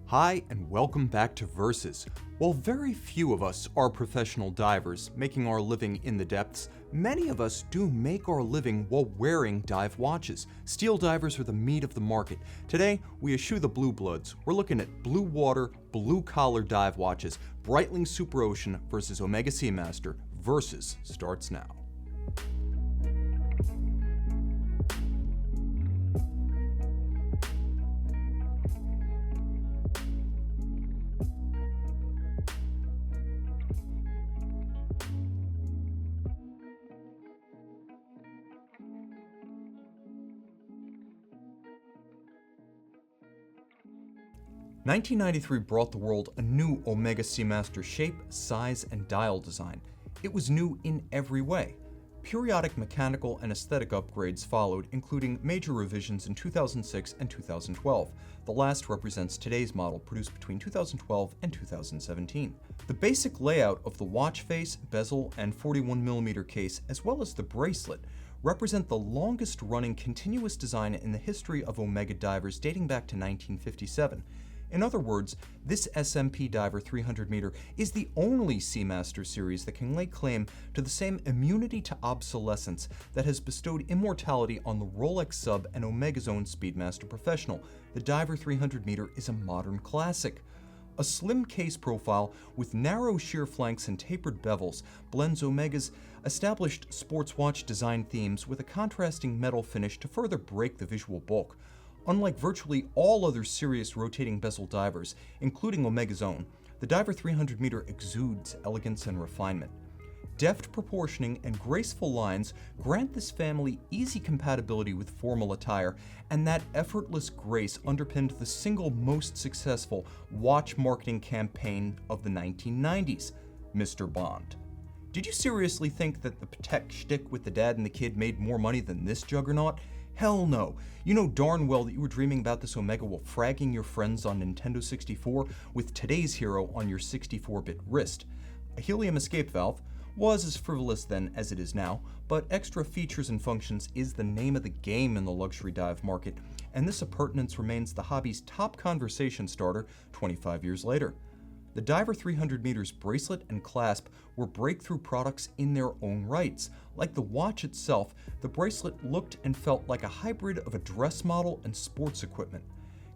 Hi, and welcome back to Versus. While very few of us are professional divers, making our living in the depths, many of us do make our living while wearing dive watches. Steel divers are the meat of the market. Today, we eschew the blue bloods. We're looking at blue water, blue collar dive watches, Breitling SuperOcean versus Omega Seamaster. Versus starts now. "1993 brought the world a new Omega Seamaster shape, size, and dial design. It was new in every way. Periodic mechanical and aesthetic upgrades followed, including major revisions in 2006 and 2012. The last represents today's model, produced between 2012 and 2017. The basic layout of the watch face, bezel, and 41mm case, as well as the bracelet, represent the longest-running continuous design in the history of Omega divers dating back to 1957. In other words, this SMP Diver 300 is the only Seamaster series that can lay claim to the same immunity to obsolescence that has bestowed immortality on the Rolex Sub and Omega's own Speedmaster Professional. The Diver 300 is a modern classic. A slim case profile with narrow sheer flanks and tapered bevels blends Omega's established sports watch design themes with a contrasting metal finish to further break the visual bulk. Unlike virtually all other serious rotating bezel divers, including Omega's own, the Diver 300 exudes elegance and refinement. Deft proportioning and graceful lines grant this family easy compatibility with formal attire, and that effortless grace underpinned the single most successful watch marketing campaign of the 1990s, Mr. Bond. Did you seriously think that the Patek shtick with the dad and the kid made more money than this juggernaut? Hell no. You know darn well that you were dreaming about this Omega while fragging your friends on Nintendo 64 with today's hero on your 64-bit wrist. A helium escape valve was as frivolous then as it is now, but extra features and functions is the name of the game in the luxury dive market, and this appurtenance remains the hobby's top conversation starter 25 years later. The Diver 300's bracelet and clasp were breakthrough products in their own rights. Like the watch itself, the bracelet looked and felt like a hybrid of a dress model and sports equipment.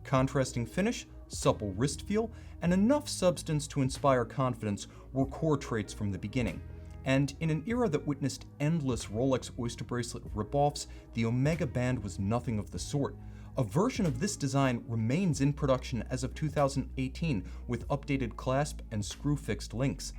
Contrasting finish, supple wrist feel, and enough substance to inspire confidence were core traits from the beginning. And in an era that witnessed endless Rolex Oyster bracelet ripoffs, the Omega band was nothing of the sort. A version of this design remains in production as of 2018 with updated clasp and screw-fixed links.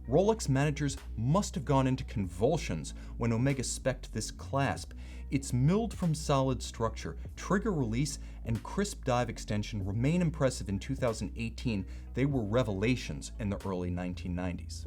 Rolex managers must have gone into convulsions when Omega spec'd this clasp. Its milled from solid structure, trigger release, and crisp dive extension remain impressive in 2018. They were revelations in the early 1990s.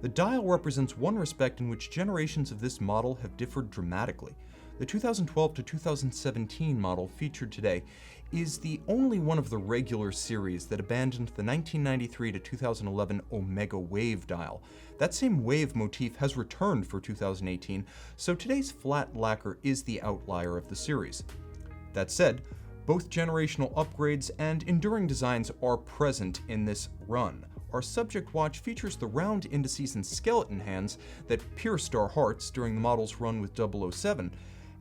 The dial represents one respect in which generations of this model have differed dramatically. The 2012 to 2017 model featured today is the only one of the regular series that abandoned the 1993 to 2011 Omega Wave dial. That same wave motif has returned for 2018, so today's flat lacquer is the outlier of the series. That said, both generational upgrades and enduring designs are present in this run. Our subject watch features the round indices and skeleton hands that pierced our hearts during the model's run with 007,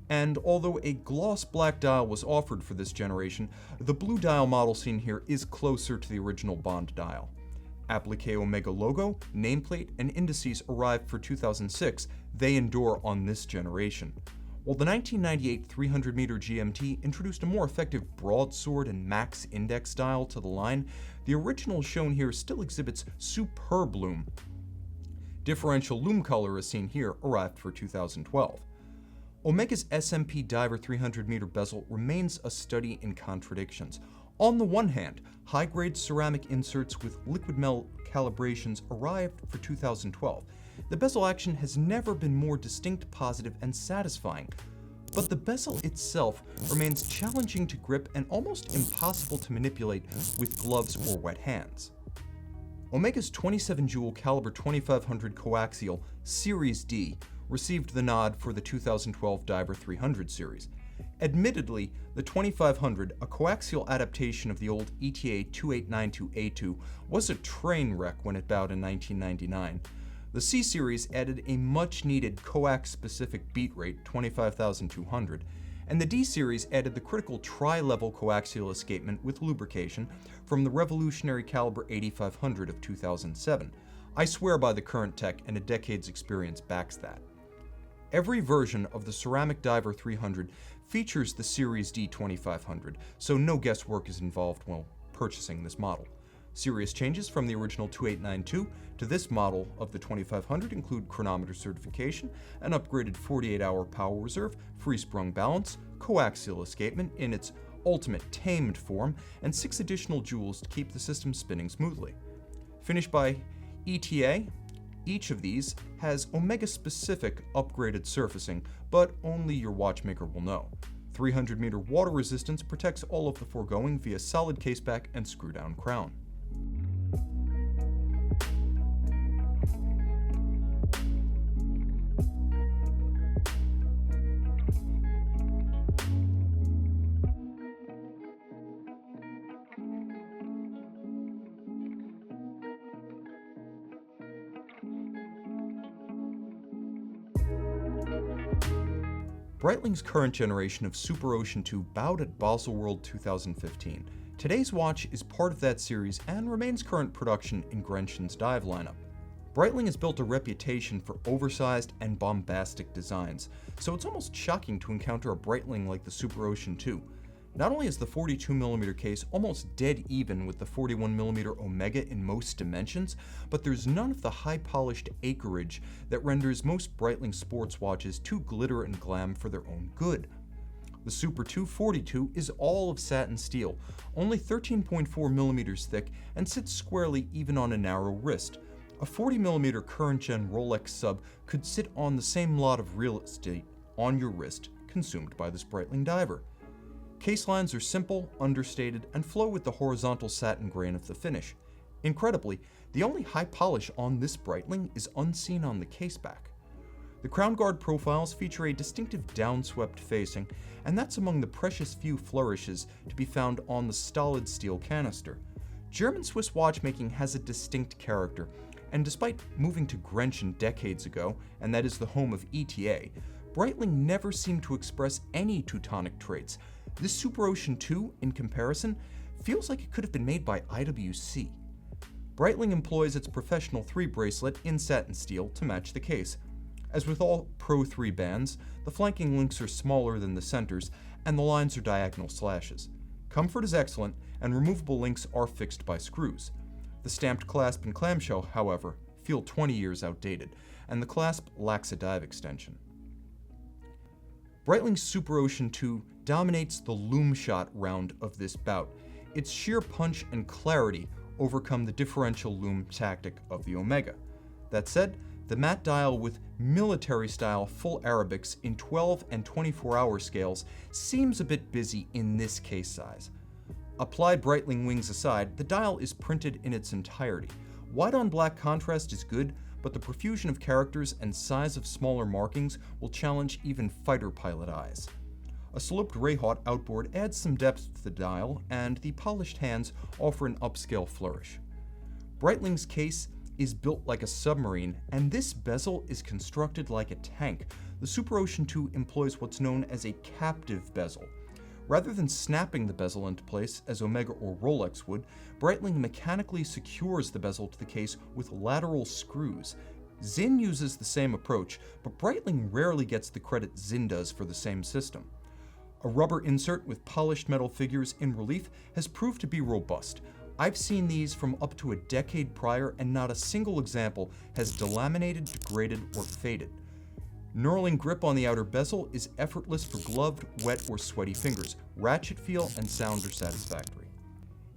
and although a gloss black dial was offered for this generation, the blue dial model seen here is closer to the original Bond dial. Applique Omega logo, nameplate, and indices arrived for 2006. They endure on this generation. While the 1998 300 GMT introduced a more effective broadsword and max index dial to the line, the original shown here still exhibits superb lume. Differential lume color as seen here arrived for 2012. Omega's SMP Diver 300 bezel remains a study in contradictions. On the one hand, high-grade ceramic inserts with liquid metal calibrations arrived for 2012. The bezel action has never been more distinct, positive, and satisfying. But the bezel itself remains challenging to grip and almost impossible to manipulate with gloves or wet hands. Omega's 27-jewel caliber 2500 coaxial Series D received the nod for the 2012 Diver 300 series. Admittedly, the 2500, a coaxial adaptation of the old ETA 2892A2, was a train wreck when it bowed in 1999. The C Series added a much-needed coax-specific beat rate, 25,200, and the D Series added the critical tri-level coaxial escapement with lubrication from the revolutionary caliber 8500 of 2007. I swear by the current tech, and a decade's experience backs that. Every version of the Ceramic Diver 300 features the Series D 2500, so no guesswork is involved while purchasing this model. Serious changes from the original 2892 to this model of the 2500 include chronometer certification, an upgraded 48-hour power reserve, free-sprung balance, coaxial escapement in its ultimate tamed form, and 6 additional jewels to keep the system spinning smoothly. Finished by ETA, each of these has Omega-specific upgraded surfacing, but only your watchmaker will know. 300-meter water resistance protects all of the foregoing via solid caseback and screw-down crown. Breitling's current generation of SuperOcean II bowed at Baselworld 2015. Today's watch is part of that series and remains current production in Grenshen's dive lineup. Breitling has built a reputation for oversized and bombastic designs, so it's almost shocking to encounter a Breitling like the SuperOcean II. Not only is the 42mm case almost dead even with the 41mm Omega in most dimensions, but there's none of the high-polished acreage that renders most Breitling sports watches too glitter and glam for their own good. The Super 242 is all of satin steel, only 13.4mm thick, and sits squarely even on a narrow wrist. A 40mm current-gen Rolex Sub could sit on the same lot of real estate on your wrist consumed by this Breitling diver. Case lines are simple, understated, and flow with the horizontal satin grain of the finish. Incredibly, the only high polish on this Breitling is unseen on the caseback. The crown guard profiles feature a distinctive downswept facing, and that's among the precious few flourishes to be found on the stolid steel canister. German-Swiss watchmaking has a distinct character, and despite moving to Grenshen decades ago, and that is the home of ETA, Breitling never seemed to express any Teutonic traits. This SuperOcean II, in comparison, feels like it could have been made by IWC. Breitling employs its Professional 3 bracelet in satin steel to match the case. As with all Pro 3 bands, the flanking links are smaller than the centers, and the lines are diagonal slashes. Comfort is excellent, and removable links are fixed by screws. The stamped clasp and clamshell, however, feel 20 years outdated, and the clasp lacks a dive extension. Breitling's SuperOcean II dominates the loom shot round of this bout. Its sheer punch and clarity overcome the differential loom tactic of the Omega. That said, the matte dial with military-style full Arabics in 12 and 24-hour scales seems a bit busy in this case size. Applied Breitling wings aside, the dial is printed in its entirety. White on black contrast is good, but the profusion of characters and size of smaller markings will challenge even fighter pilot eyes. A sloped Rayhaut outboard adds some depth to the dial, and the polished hands offer an upscale flourish. Breitling's case is built like a submarine, and this bezel is constructed like a tank. The SuperOcean II employs what's known as a captive bezel. Rather than snapping the bezel into place as Omega or Rolex would, Breitling mechanically secures the bezel to the case with lateral screws. Zinn uses the same approach, but Breitling rarely gets the credit Zinn does for the same system. A rubber insert with polished metal figures in relief has proved to be robust. I've seen these from up to a decade prior, and not a single example has delaminated, degraded, or faded. Knurling grip on the outer bezel is effortless for gloved, wet, or sweaty fingers. Ratchet feel and sound are satisfactory.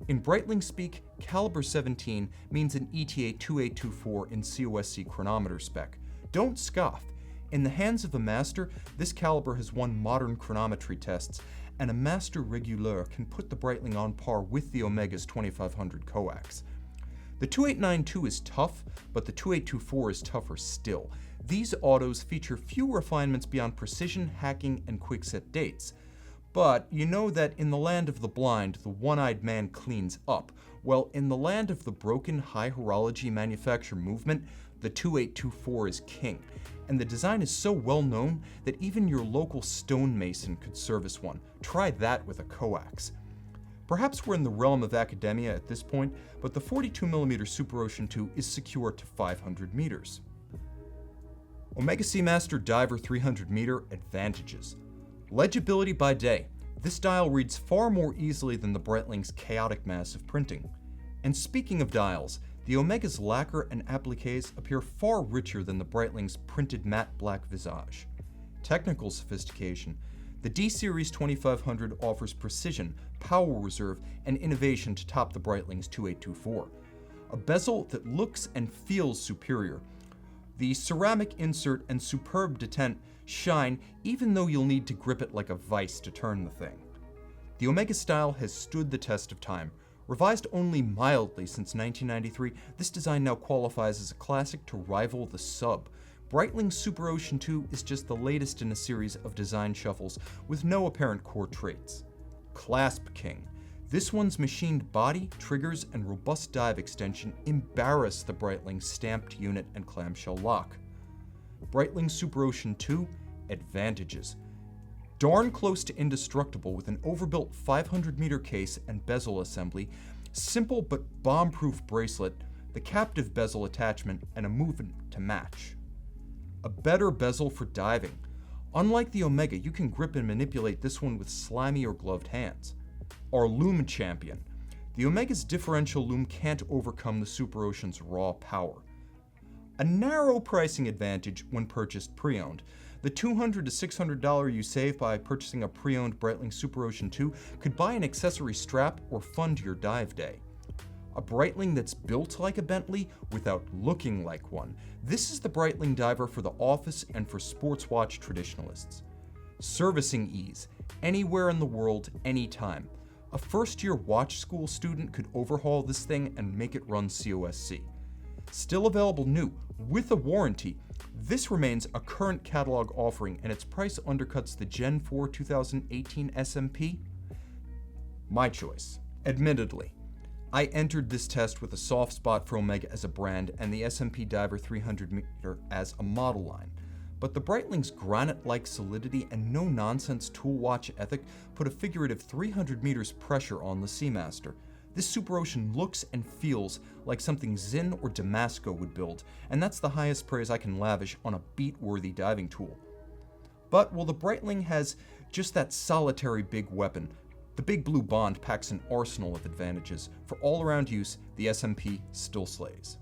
In Breitling speak, caliber 17 means an ETA 2824 in COSC chronometer spec. Don't scoff. In the hands of a master, this caliber has won modern chronometry tests, and a master reguleur can put the Breitling on par with the Omega's 2500 coax. The 2892 is tough, but the 2824 is tougher still. These autos feature few refinements beyond precision, hacking, and quick-set dates. But you know that in the land of the blind, the one-eyed man cleans up. Well, in the land of the broken high horology manufacture movement, the 2824 is king. And the design is so well known that even your local stonemason could service one. Try that with a coax. Perhaps we're in the realm of academia at this point, but the 42mm SuperOcean II is secure to 500 meters. Omega Seamaster Diver 300 meter advantages. Legibility by day. This dial reads far more easily than the Breitling's chaotic mass of printing. And speaking of dials, the Omega's lacquer and appliques appear far richer than the Breitling's printed matte black visage. Technical sophistication. The D-Series 2500 offers precision, power reserve, and innovation to top the Breitling's 2824. A bezel that looks and feels superior. The ceramic insert and superb detent shine even though you'll need to grip it like a vice to turn the thing. The Omega style has stood the test of time. Revised only mildly since 1993, this design now qualifies as a classic to rival the Sub. Breitling SuperOcean II is just the latest in a series of design shuffles with no apparent core traits. Clasp King. This one's machined body, triggers, and robust dive extension embarrass the Breitling stamped unit and clamshell lock. Breitling SuperOcean II advantages. Darn close to indestructible with an overbuilt 500-meter case and bezel assembly, simple but bomb-proof bracelet, the captive bezel attachment, and a movement to match. A better bezel for diving. Unlike the Omega, you can grip and manipulate this one with slimy or gloved hands. Our Loom Champion. The Omega's differential loom can't overcome the SuperOcean's raw power. A narrow pricing advantage when purchased pre-owned. The $200 to $600 you save by purchasing a pre-owned Breitling SuperOcean II could buy an accessory strap or fund your dive day. A Breitling that's built like a Bentley without looking like one. This is the Breitling diver for the office and for sports watch traditionalists. Servicing ease. Anywhere in the world, anytime. A first-year watch school student could overhaul this thing and make it run COSC. Still available new, with a warranty, this remains a current catalog offering and its price undercuts the Gen 4 2018 SMP? My choice. Admittedly, I entered this test with a soft spot for Omega as a brand and the SMP Diver 300 meter as a model line. But the Breitling's granite-like solidity and no-nonsense tool watch ethic put a figurative 300 meters pressure on the Seamaster. This SuperOcean looks and feels like something Zinn or Damasco would build, and that's the highest praise I can lavish on a beat-worthy diving tool. But while the Breitling has just that solitary big weapon, the Big Blue Bond packs an arsenal of advantages. For all-around use, the SMP still slays.